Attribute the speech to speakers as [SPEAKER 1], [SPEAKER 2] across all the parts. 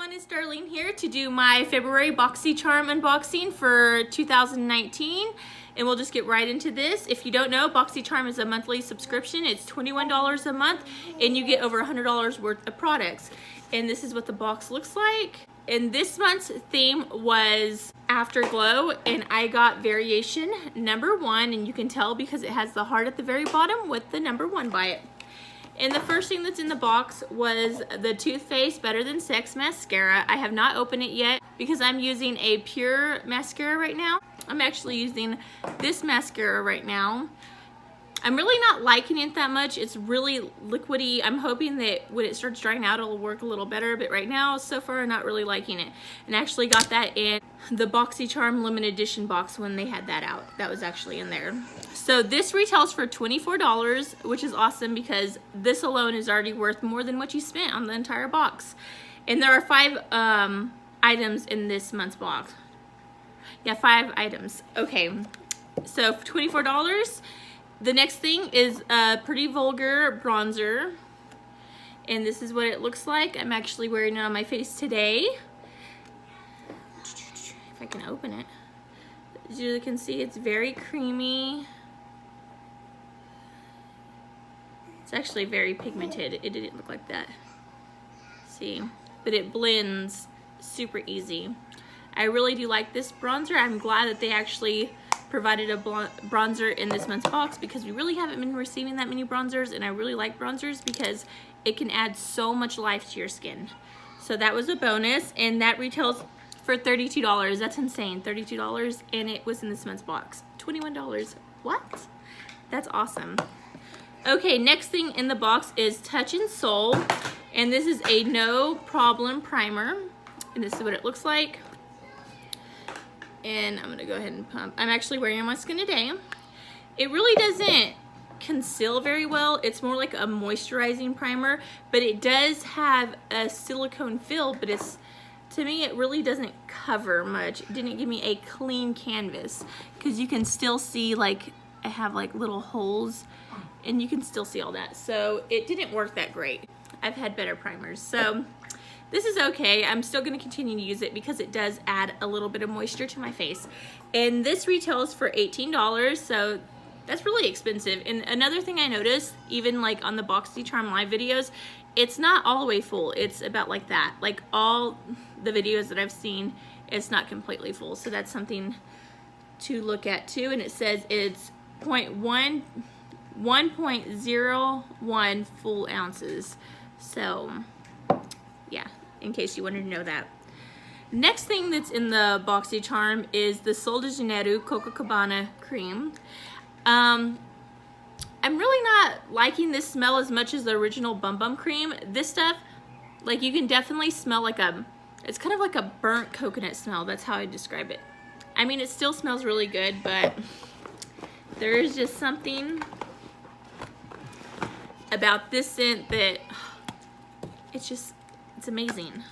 [SPEAKER 1] everyone, it's Darlene here to do my February boxycharm unboxing for 2019, and we'll just get right into this. If you don't know, boxycharm is a monthly subscription. It's $21 a month and you get over $100 worth of products. And this is what the box looks like. And this month's theme was Afterglow, and I got variation number 1, and you can tell because it has the heart at the very bottom with the number 1 by it. And the first thing that's in the box was the Too Faced Better Than Sex mascara. I have not opened it yet because I'm using a pure mascara right now. I'm actually using this mascara right now. I'm really not liking it that much. It's really liquidy. I'm hoping that when it starts drying out, it'll work a little better. But right now, so far, I'm not really liking it. And I actually got that in the boxycharm limited edition box when they had that out. That was actually in there. So this retails for $24, which is awesome because this alone is already worth more than what you spent on the entire box. And there are 5 items in this month's box. Yeah, 5 items. Okay, so for $24. The next thing is a Pretty Vulgar bronzer, and this is what it looks like. I'm actually wearing it on my face today. If I can open it. As you can see, it's very creamy. It's actually very pigmented. It didn't look like that. See, but it blends super easy. I really do like this bronzer. I'm glad that they actually provided a bronzer in this month's box because we really haven't been receiving that many bronzers, and I really like bronzers because it can add so much life to your skin. So that was a bonus, and that retails for $32. That's insane, $32, and it was in this month's box. $21, what? That's awesome. Okay, next thing in the box is Touch and Soul, and this is a no problem primer, and this is what it looks like. And I'm gonna go ahead and pump. I'm actually wearing it on my skin today. It really doesn't conceal very well. It's more like a moisturizing primer, but it does have a silicone feel, but it's, to me, it really doesn't cover much. It didn't give me a clean canvas because you can still see, like, I have like little holes and you can still see all that. So it didn't work that great. I've had better primers. So this is okay. I'm still going to continue to use it because it does add a little bit of moisture to my face. And this retails for $18, so that's really expensive. And another thing I noticed, even like on the boxycharm live videos, it's not all the way full. It's about like that. Like all the videos that I've seen, it's not completely full. So that's something to look at too. And it says it's 1.01 full ounces. So yeah, in case you wanted to know that. Next thing that's in the boxycharm is the Sol de Janeiro Copacabana cream. I'm really not liking this smell as much as the original Bum Bum cream. This stuff, like, you can definitely smell like it's kind of like a burnt coconut smell. That's how I describe it. I mean, it still smells really good, but there is just something about this scent that it's amazing.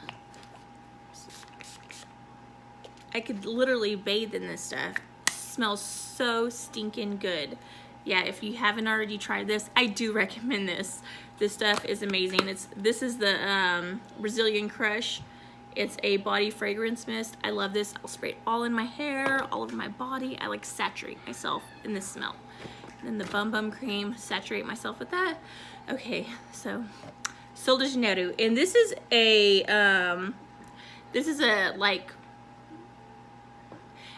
[SPEAKER 1] I could literally bathe in this stuff. It smells so stinking good. Yeah, if you haven't already tried this, I do recommend this. This stuff is amazing. This is the Brazilian Crush. It's a body fragrance mist. I love this. I'll spray it all in my hair, all over my body. I like saturate myself in this smell. And then the Bum Bum cream, saturate myself with that. Okay, so Sol de Janeiro, and this is a like,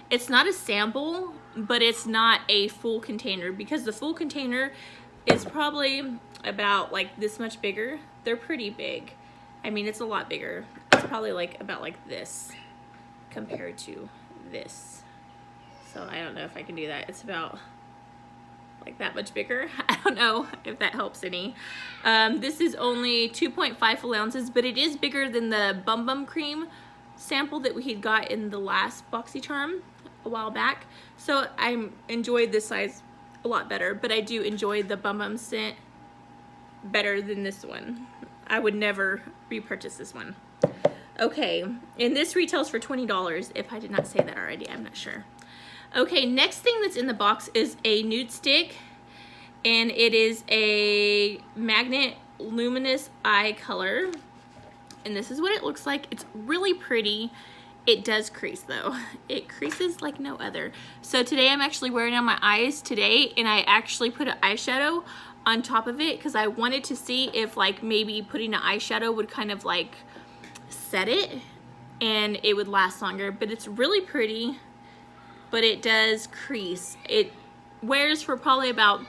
[SPEAKER 1] it's not a sample, but it's not a full container because the full container is probably about like this much bigger. They're pretty big. I mean, it's a lot bigger. It's probably like about like this compared to this. So I don't know if I can do that. It's about like that much bigger. I don't know if that helps any. This is only 2.5 full ounces, but it is bigger than the Bum Bum cream sample that we had got in the last boxycharm a while back. So I enjoyed this size a lot better, but I do enjoy the Bum Bum scent better than this one. I would never repurchase this one. Okay, and this retails for $20. If I did not say that already, I'm not sure. Okay, next thing that's in the box is a nude stick, and it is a magnet luminous eye color. and this is what it looks like. It's really pretty. It does crease though. It creases like no other. So today I'm actually wearing it on my eyes today, and I actually put an eyeshadow on top of it because I wanted to see if like maybe putting an eyeshadow would kind of like set it and it would last longer. But it's really pretty, but it does crease. It wears for probably about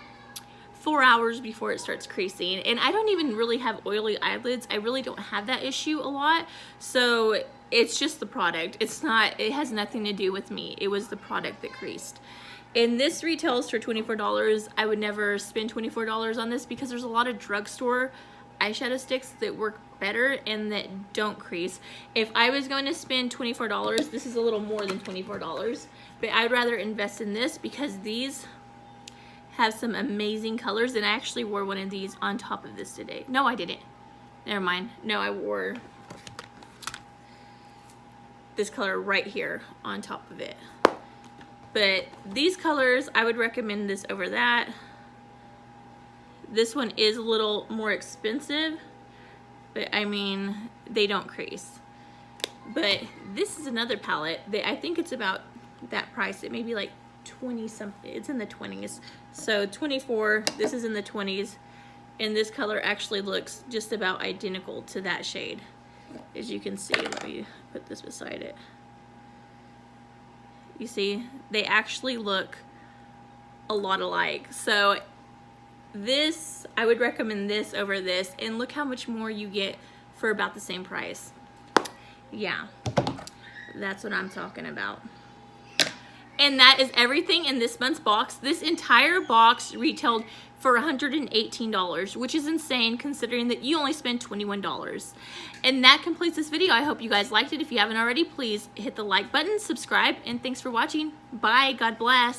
[SPEAKER 1] 4 hours before it starts creasing. And I don't even really have oily eyelids. I really don't have that issue a lot. So it's just the product. It's not, it has nothing to do with me. It was the product that creased. And this retails for $24. I would never spend $24 on this because there's a lot of drugstore eyeshadow sticks that work better and that don't crease. If I was going to spend $24, this is a little more than $24, but I'd rather invest in this because these have some amazing colors, and I actually wore one of these on top of this today. No, I didn't. Never mind. No, I wore this color right here on top of it. But these colors, I would recommend this over that. This one is a little more expensive, but I mean, they don't crease. But this is another palette that I think it's about that price. It may be like 20 something. It's in the 20s. So 24, this is in the 20s. And this color actually looks just about identical to that shade. As you can see, let me put this beside it. You see, they actually look a lot alike. So this, I would recommend this over this, and look how much more you get for about the same price. Yeah, that's what I'm talking about. And that is everything in this month's box. This entire box retailed for $118, which is insane considering that you only spent $21. And that completes this video. I hope you guys liked it. If you haven't already, please hit the like button, subscribe, and thanks for watching. Bye. God bless.